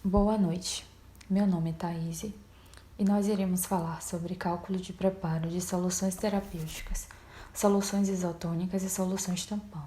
Boa noite, meu nome é Thaís e nós iremos falar sobre cálculo de preparo de soluções terapêuticas, soluções isotônicas e soluções tampão.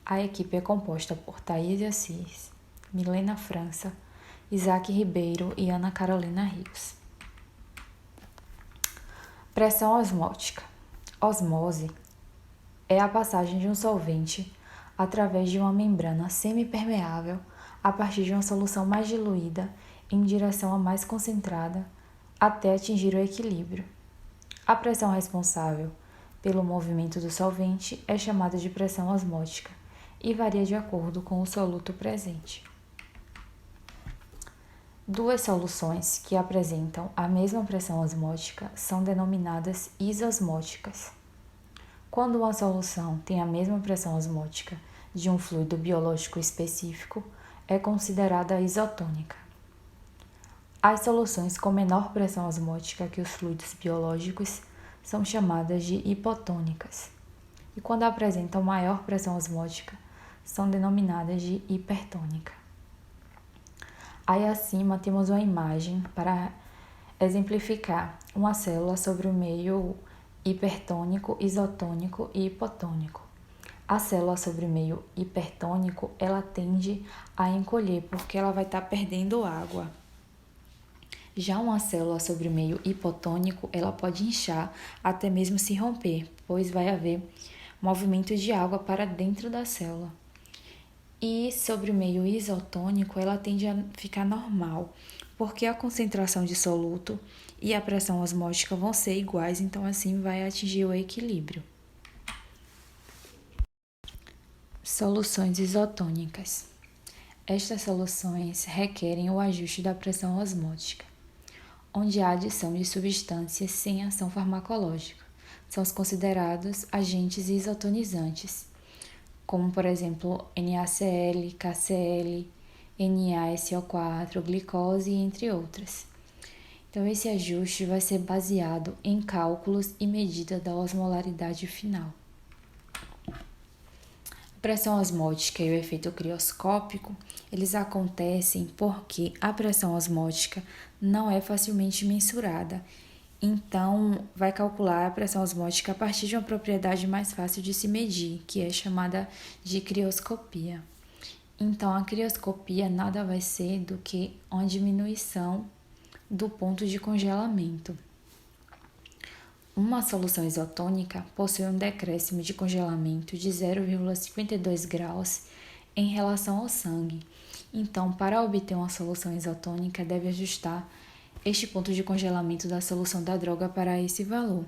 A equipe é composta por Thaís Assis, Milena França, Isaac Ribeiro e Ana Carolina Rios. Pressão osmótica. Osmose é a passagem de um solvente através de uma membrana semipermeável a partir de uma solução mais diluída em direção à mais concentrada até atingir o equilíbrio. A pressão responsável pelo movimento do solvente é chamada de pressão osmótica e varia de acordo com o soluto presente. Duas soluções que apresentam a mesma pressão osmótica são denominadas isosmóticas. Quando uma solução tem a mesma pressão osmótica de um fluido biológico específico, é considerada isotônica. As soluções com menor pressão osmótica que os fluidos biológicos são chamadas de hipotônicas. E quando apresentam maior pressão osmótica, são denominadas de hipertônica. Aí acima temos uma imagem para exemplificar uma célula sobre o meio hipertônico, isotônico e hipotônico. A célula sobre o meio hipertônico, ela tende a encolher porque ela vai estar perdendo água. Já uma célula sobre o meio hipotônico, ela pode inchar, até mesmo se romper, pois vai haver movimento de água para dentro da célula. E sobre o meio isotônico, ela tende a ficar normal, porque a concentração de soluto e a pressão osmótica vão ser iguais, então assim vai atingir o equilíbrio. Soluções isotônicas. Estas soluções requerem o ajuste da pressão osmótica, onde há adição de substâncias sem ação farmacológica. São considerados agentes isotonizantes, como por exemplo NaCl, KCl, NaSO4, glicose, entre outras. Então esse ajuste vai ser baseado em cálculos e medida da osmolaridade final. A pressão osmótica e o efeito crioscópico, eles acontecem porque a pressão osmótica não é facilmente mensurada. Então, vai calcular a pressão osmótica a partir de uma propriedade mais fácil de se medir, que é chamada de crioscopia. Então, a crioscopia nada vai ser do que uma diminuição do ponto de congelamento. Uma solução isotônica possui um decréscimo de congelamento de 0,52 graus em relação ao sangue. Então, para obter uma solução isotônica, deve ajustar este ponto de congelamento da solução da droga para esse valor,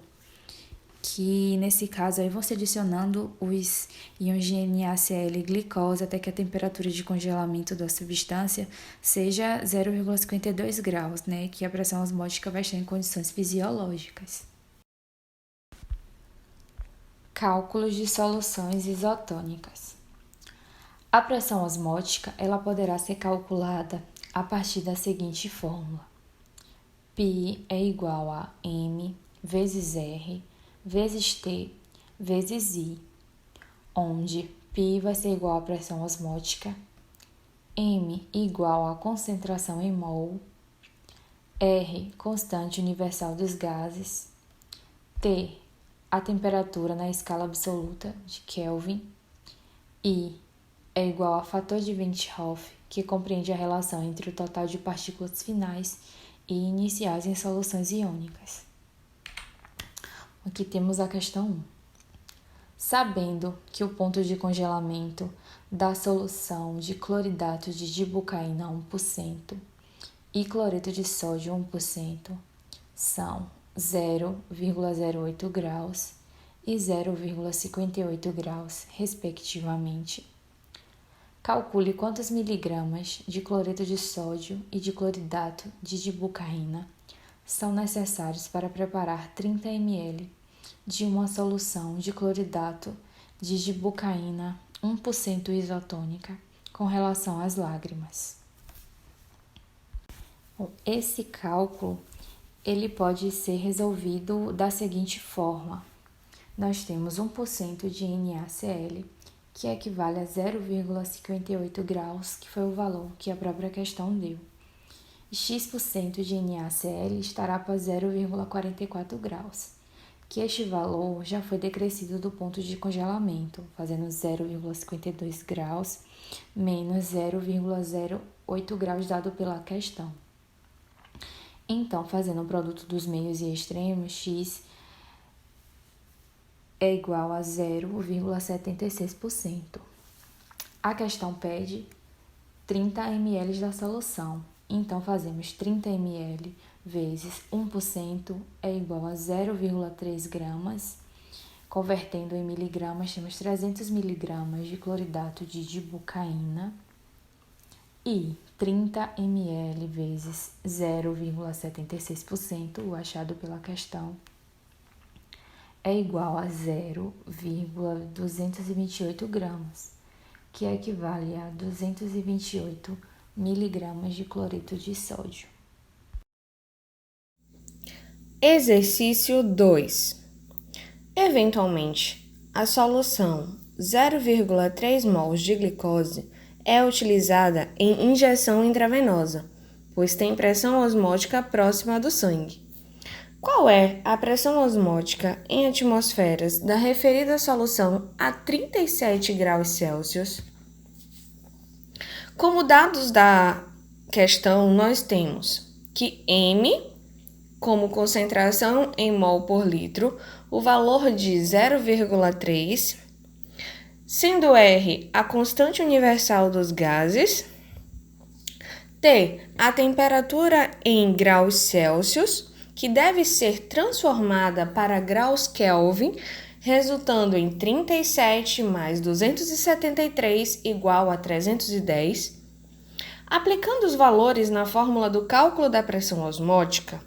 que nesse caso aí vão se adicionando os íons de NaCl e glicose até que a temperatura de congelamento da substância seja 0,52 graus, que a pressão osmótica vai estar em condições fisiológicas. Cálculos de soluções isotônicas. A pressão osmótica ela poderá ser calculada a partir da seguinte fórmula: π é igual a m vezes r vezes t vezes I, onde π vai ser igual à pressão osmótica, m igual à concentração em mol, r constante universal dos gases, t a temperatura na escala absoluta de Kelvin, I é igual a fator de 20 que compreende a relação entre o total de partículas finais e iniciais em soluções iônicas. Aqui temos a questão 1. Sabendo que o ponto de congelamento da solução de cloridato de dibucaína 1% e cloreto de sódio 1% são 0,08 graus e 0,58 graus, respectivamente, calcule quantos miligramas de cloreto de sódio e de cloridato de dibucaína são necessários para preparar 30 ml de uma solução de cloridato de dibucaína 1% isotônica com relação às lágrimas. Esse cálculo ele pode ser resolvido da seguinte forma: nós temos 1% de NaCl, que equivale a 0,58 graus, que foi o valor que a própria questão deu. X% de NaCl estará para 0,44 graus, que este valor já foi decrescido do ponto de congelamento, fazendo 0,52 graus menos 0,08 graus dado pela questão. Então, fazendo o produto dos meios e extremos, x é igual a 0,76%. A questão pede 30 ml da solução. Então, fazemos 30 ml vezes 1% é igual a 0,3 gramas. Convertendo em miligramas, temos 300 miligramas de cloridato de dibucaína. E 30 ml vezes 0,76%, o achado pela questão, é igual a 0,228 gramas, que equivale a 228 miligramas de cloreto de sódio. Exercício 2. Eventualmente, a solução 0,3 mols de glicose é utilizada em injeção intravenosa, pois tem pressão osmótica próxima do sangue. Qual é a pressão osmótica em atmosferas da referida solução a 37 graus Celsius? Como dados da questão, nós temos que M, como concentração em mol por litro, o valor de 0,3, sendo R a constante universal dos gases, T, a temperatura em graus Celsius, que deve ser transformada para graus Kelvin, resultando em 37 mais 273 igual a 310. Aplicando os valores na fórmula do cálculo da pressão osmótica,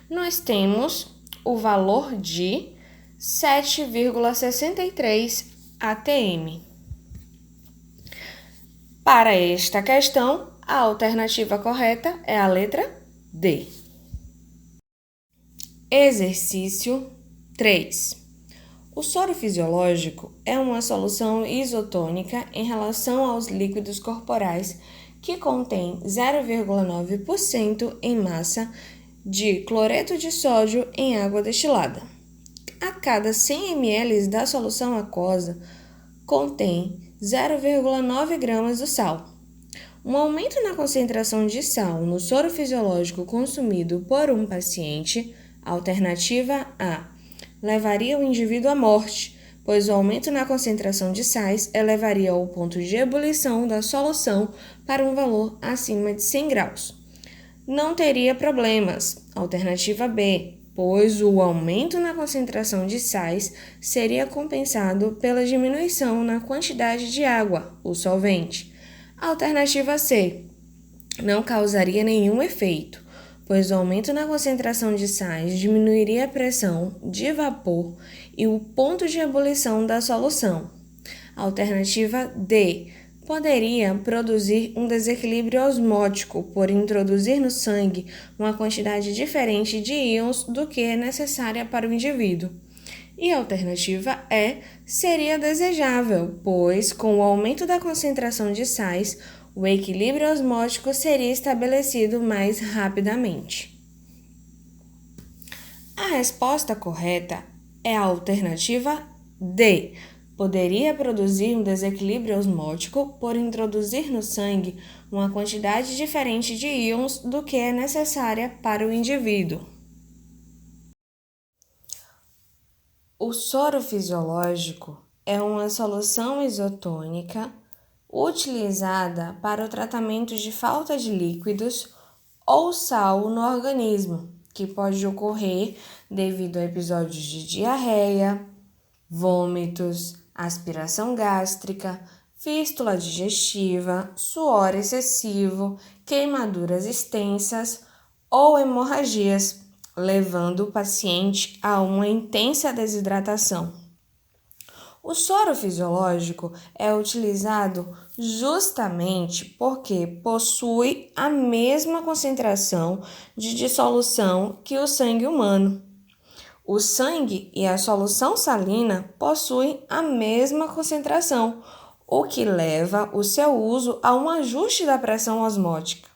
nós temos o valor de 7,63 atm. Para esta questão, a alternativa correta é a letra D. Exercício 3. O soro fisiológico é uma solução isotônica em relação aos líquidos corporais que contém 0,9% em massa de cloreto de sódio em água destilada. A cada 100 ml da solução aquosa contém 0,9 gramas do sal. Um aumento na concentração de sal no soro fisiológico consumido por um paciente, alternativa A, levaria o indivíduo à morte, pois o aumento na concentração de sais elevaria o ponto de ebulição da solução para um valor acima de 100 graus. Não teria problemas, alternativa B, pois o aumento na concentração de sais seria compensado pela diminuição na quantidade de água, o solvente. Alternativa C, não causaria nenhum efeito, pois o aumento na concentração de sais diminuiria a pressão de vapor e o ponto de ebulição da solução. Alternativa D, poderia produzir um desequilíbrio osmótico por introduzir no sangue uma quantidade diferente de íons do que é necessária para o indivíduo. E a alternativa E seria desejável, pois, com o aumento da concentração de sais, o equilíbrio osmótico seria estabelecido mais rapidamente. A resposta correta é a alternativa D. Poderia produzir um desequilíbrio osmótico por introduzir no sangue uma quantidade diferente de íons do que é necessária para o indivíduo. O soro fisiológico é uma solução isotônica utilizada para o tratamento de falta de líquidos ou sal no organismo, que pode ocorrer devido a episódios de diarreia, vômitos, aspiração gástrica, fístula digestiva, suor excessivo, queimaduras extensas ou hemorragias, levando o paciente a uma intensa desidratação. O soro fisiológico é utilizado justamente porque possui a mesma concentração de dissolução que o sangue humano. O sangue e a solução salina possuem a mesma concentração, o que leva o seu uso a um ajuste da pressão osmótica.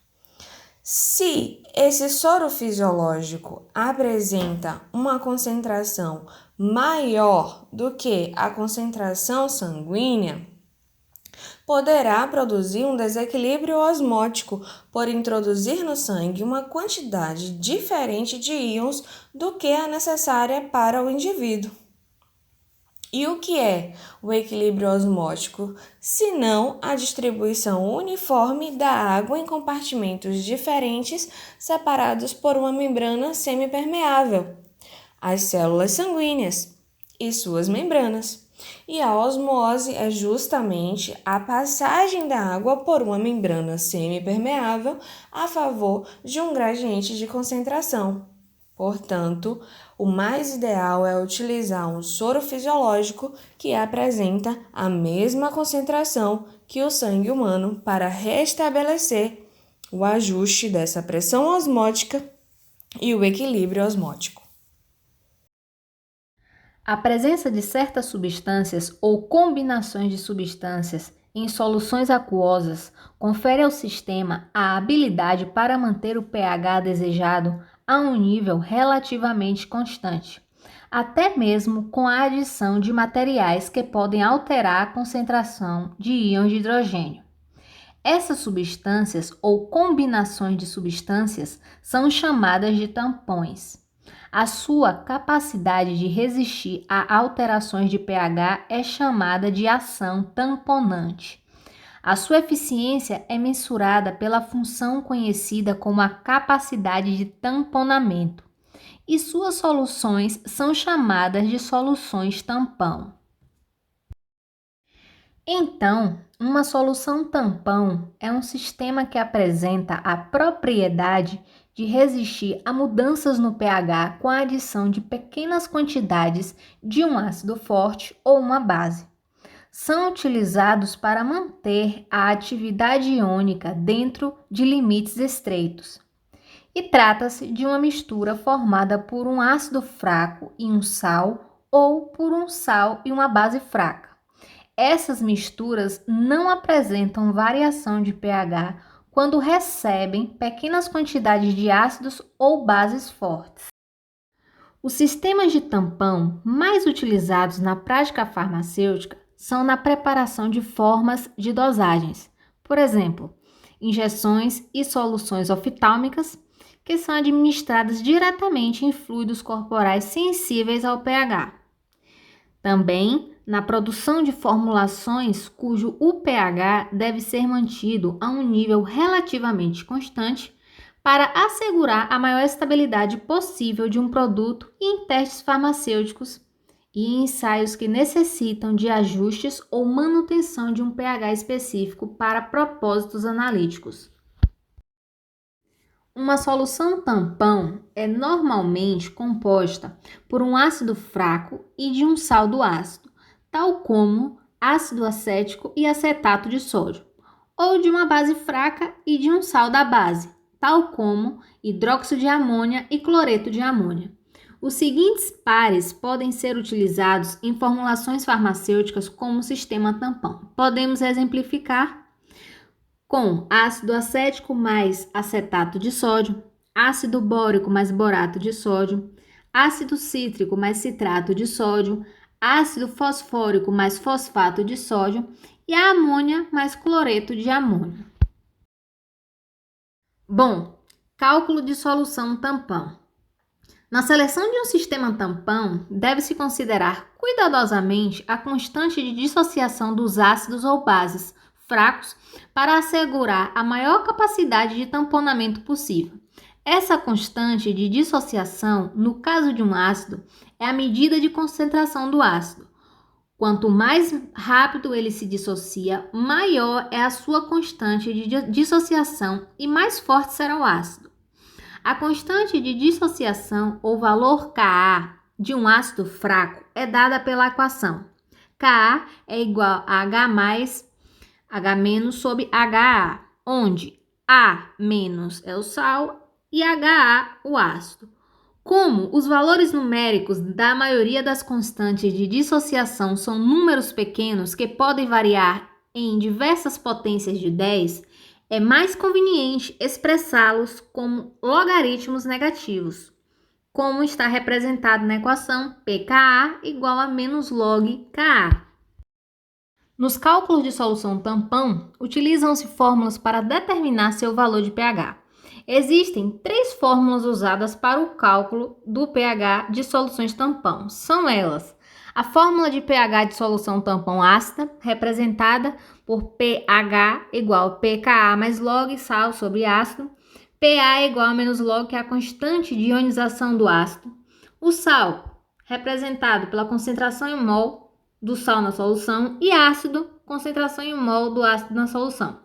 Se esse soro fisiológico apresenta uma concentração maior do que a concentração sanguínea, poderá produzir um desequilíbrio osmótico por introduzir no sangue uma quantidade diferente de íons do que a necessária para o indivíduo. E o que é o equilíbrio osmótico, senão a distribuição uniforme da água em compartimentos diferentes separados por uma membrana semipermeável, as células sanguíneas e suas membranas. E a osmose é justamente a passagem da água por uma membrana semipermeável a favor de um gradiente de concentração. Portanto, o mais ideal é utilizar um soro fisiológico que apresenta a mesma concentração que o sangue humano para restabelecer o ajuste dessa pressão osmótica e o equilíbrio osmótico. A presença de certas substâncias ou combinações de substâncias em soluções aquosas confere ao sistema a habilidade para manter o pH desejado a um nível relativamente constante, até mesmo com a adição de materiais que podem alterar a concentração de íons de hidrogênio. Essas substâncias ou combinações de substâncias são chamadas de tampões. A sua capacidade de resistir a alterações de pH é chamada de ação tamponante. A sua eficiência é mensurada pela função conhecida como a capacidade de tamponamento, e suas soluções são chamadas de soluções tampão. Então, uma solução tampão é um sistema que apresenta a propriedade de resistir a mudanças no pH com a adição de pequenas quantidades de um ácido forte ou uma base. São utilizados para manter a atividade iônica dentro de limites estreitos. E trata-se de uma mistura formada por um ácido fraco e um sal ou por um sal e uma base fraca. Essas misturas não apresentam variação de pH quando recebem pequenas quantidades de ácidos ou bases fortes. Os sistemas de tampão mais utilizados na prática farmacêutica são na preparação de formas de dosagens, por exemplo, injeções e soluções oftálmicas, que são administradas diretamente em fluidos corporais sensíveis ao pH. Também na produção de formulações cujo pH deve ser mantido a um nível relativamente constante para assegurar a maior estabilidade possível de um produto e em testes farmacêuticos e em ensaios que necessitam de ajustes ou manutenção de um pH específico para propósitos analíticos. Uma solução tampão é normalmente composta por um ácido fraco e de um sal do ácido, tal como ácido acético e acetato de sódio, ou de uma base fraca e de um sal da base, tal como hidróxido de amônia e cloreto de amônia. Os seguintes pares podem ser utilizados em formulações farmacêuticas como sistema tampão. Podemos exemplificar com ácido acético mais acetato de sódio, ácido bórico mais borato de sódio, ácido cítrico mais citrato de sódio, ácido fosfórico mais fosfato de sódio e a amônia mais cloreto de amônio. Bom, cálculo de solução tampão. Na seleção de um sistema tampão, deve-se considerar cuidadosamente a constante de dissociação dos ácidos ou bases fracos para assegurar a maior capacidade de tamponamento possível. Essa constante de dissociação, no caso de um ácido, é a medida de concentração do ácido. Quanto mais rápido ele se dissocia, maior é a sua constante de dissociação e mais forte será o ácido. A constante de dissociação, ou valor Ka, de um ácido fraco é dada pela equação Ka é igual a H mais H- sobre HA, onde A- é o sal e HA o ácido. Como os valores numéricos da maioria das constantes de dissociação são números pequenos que podem variar em diversas potências de 10, é mais conveniente expressá-los como logaritmos negativos, como está representado na equação pKa igual a menos log Ka. Nos cálculos de solução tampão, utilizam-se fórmulas para determinar seu valor de pH. Existem 3 fórmulas usadas para o cálculo do pH de soluções tampão. São elas: a fórmula de pH de solução tampão ácida, representada por pH igual a pKa mais log sal sobre ácido. Pa igual a menos log, que é a constante de ionização do ácido. O sal, representado pela concentração em mol do sal na solução, e ácido, concentração em mol do ácido na solução.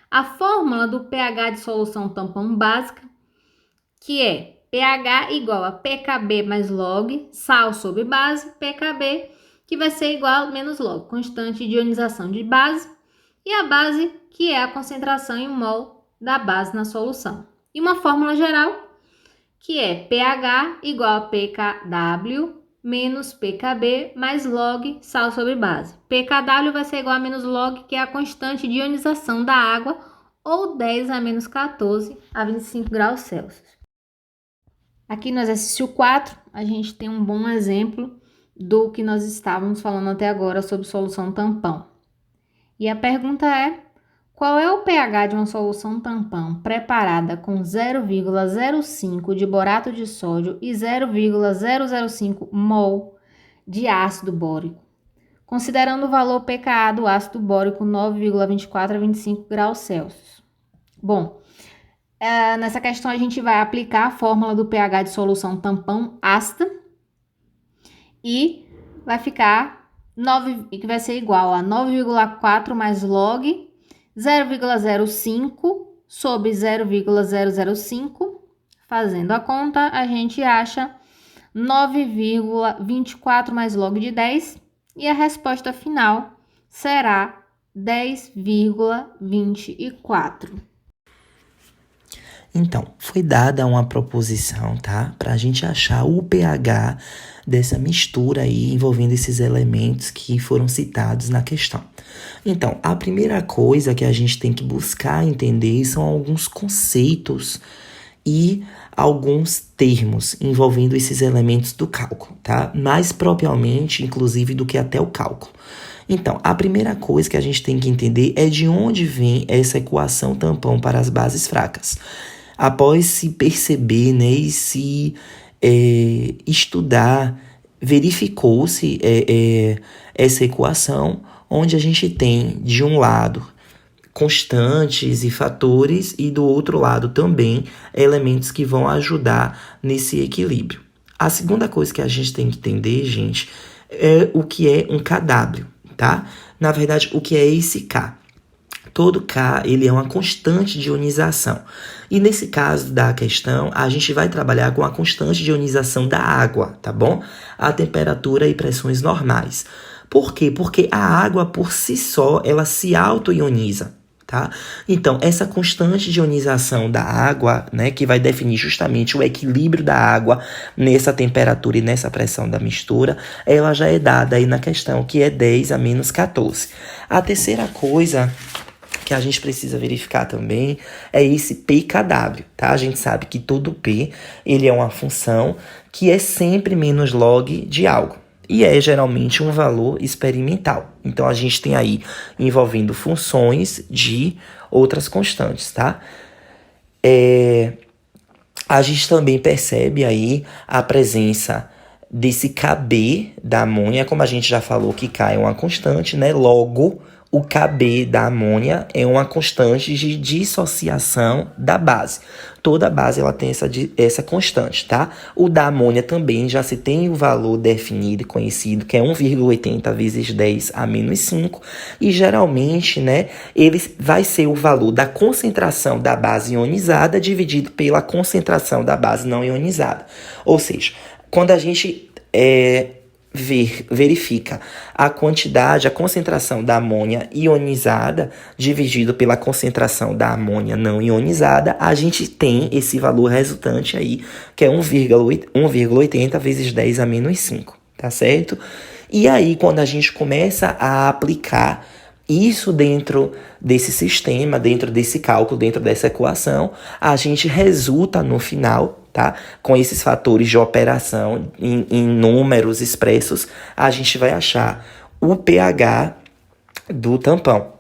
A fórmula do pH de solução tampão básica, que é pH igual a pKb mais log, sal sobre base, pKb, que vai ser igual a menos log, constante de ionização de base, e a base, que é a concentração em mol da base na solução. E uma fórmula geral, que é pH igual a pKw menos pKb mais log sal sobre base. pKw vai ser igual a menos log, que é a constante de ionização da água, ou 10 a menos 14 a 25 graus Celsius. Aqui no exercício 4, a gente tem um bom exemplo do que nós estávamos falando até agora sobre solução tampão. E a pergunta é: qual é o pH de uma solução tampão preparada com 0,05 de borato de sódio e 0,005 mol de ácido bórico, considerando o valor pKa do ácido bórico 9,24 a 25 graus Celsius? Bom, nessa questão a gente vai aplicar a fórmula do pH de solução tampão ácida e vai ficar que vai ser igual a 9,4 mais log 0,05 sobre 0,005, fazendo a conta, a gente acha 9,24 mais log de 10, e a resposta final será 10,24. Então, foi dada uma proposição, tá? Para a gente achar o pH dessa mistura aí envolvendo esses elementos que foram citados na questão. Então, a primeira coisa que a gente tem que buscar entender são alguns conceitos e alguns termos envolvendo esses elementos do cálculo, tá? Mais propriamente, inclusive, do que até o cálculo. Então, a primeira coisa que a gente tem que entender é de onde vem essa equação tampão para as bases fracas. Após se perceber, né, e se estudar, verificou-se essa equação, onde a gente tem, de um lado, constantes e fatores, e do outro lado também elementos que vão ajudar nesse equilíbrio. A segunda coisa que a gente tem que entender, gente, é o que é um kW, tá? Na verdade, o que é esse K? Todo K, ele é uma constante de ionização. E nesse caso da questão, a gente vai trabalhar com a constante de ionização da água, tá bom? A temperatura e pressões normais. Por quê? Porque a água, por si só, ela se auto-ioniza, tá? Então, essa constante de ionização da água, né, que vai definir justamente o equilíbrio da água nessa temperatura e nessa pressão da mistura, ela já é dada aí na questão, que é 10 a menos 14. A terceira coisa que a gente precisa verificar também é esse pKw, tá? A gente sabe que todo P, ele é uma função que é sempre menos log de algo. E é geralmente um valor experimental. Então, a gente tem aí envolvendo funções de outras constantes, tá? A gente também percebe aí a presença desse Kb da amônia, como a gente já falou que K é uma constante, né? Logo, o Kb da amônia é uma constante de dissociação da base. Toda base ela tem essa constante, tá? O da amônia também já se tem o valor definido e conhecido, que é 1,80 vezes 10 a menos 5. E geralmente, né, ele vai ser o valor da concentração da base ionizada dividido pela concentração da base não ionizada. Ou seja, quando a gente verifica a quantidade, a concentração da amônia ionizada dividido pela concentração da amônia não ionizada, a gente tem esse valor resultante aí, que é 1,80 vezes 10 a menos 5, tá certo? E aí, quando a gente começa a aplicar Isso dentro desse sistema, dentro desse cálculo, dentro dessa equação, a gente resulta no final, tá? Com esses fatores de operação em números expressos, a gente vai achar o pH do tampão,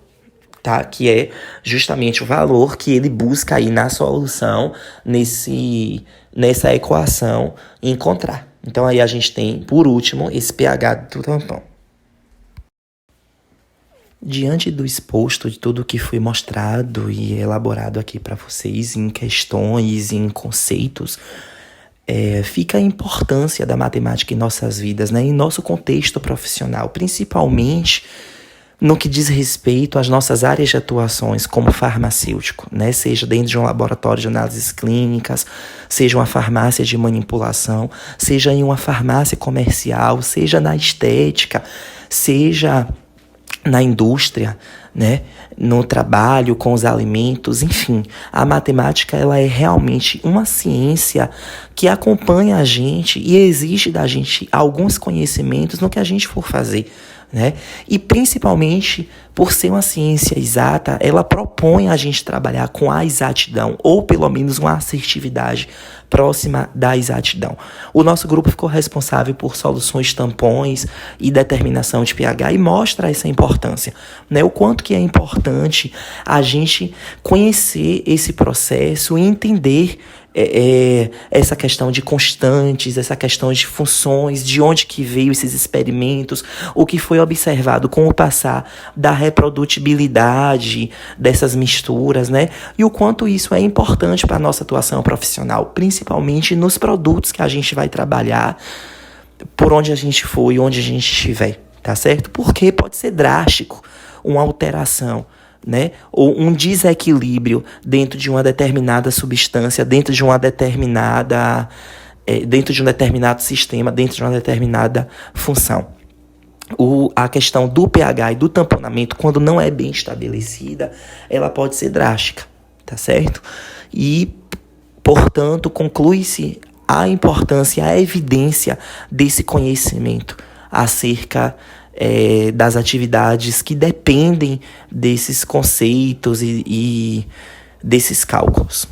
tá? Que é justamente o valor que ele busca aí na solução, nessa equação, encontrar. Então aí a gente tem, por último, esse pH do tampão. Diante do exposto de tudo que foi mostrado e elaborado aqui para vocês em questões, em conceitos, fica a importância da matemática em nossas vidas, né? Em nosso contexto profissional, principalmente no que diz respeito às nossas áreas de atuações como farmacêutico, né? Seja dentro de um laboratório de análises clínicas, seja uma farmácia de manipulação, seja em uma farmácia comercial, seja na estética, seja na indústria, né, no trabalho com os alimentos, enfim, a matemática ela é realmente uma ciência que acompanha a gente e exige da gente alguns conhecimentos no que a gente for fazer, né? E principalmente por ser uma ciência exata, ela propõe a gente trabalhar com a exatidão, ou pelo menos uma assertividade próxima da exatidão. O nosso grupo ficou responsável por soluções tampões e determinação de pH e mostra essa importância, né? O quanto que é importante a gente conhecer esse processo e entender essa questão de constantes, essa questão de funções, de onde que veio esses experimentos, o que foi observado com o passar da reprodutibilidade dessas misturas, né? E o quanto isso é importante para a nossa atuação profissional, principalmente nos produtos que a gente vai trabalhar, por onde a gente for e onde a gente estiver, tá certo? Porque pode ser drástico uma alteração, né? Ou um desequilíbrio dentro de uma determinada substância, dentro de um determinado sistema, dentro de uma determinada função. A questão do pH e do tamponamento, quando não é bem estabelecida, ela pode ser drástica, tá certo? E, portanto, conclui-se a importância, a evidência desse conhecimento acerca das atividades que dependem desses conceitos e desses cálculos.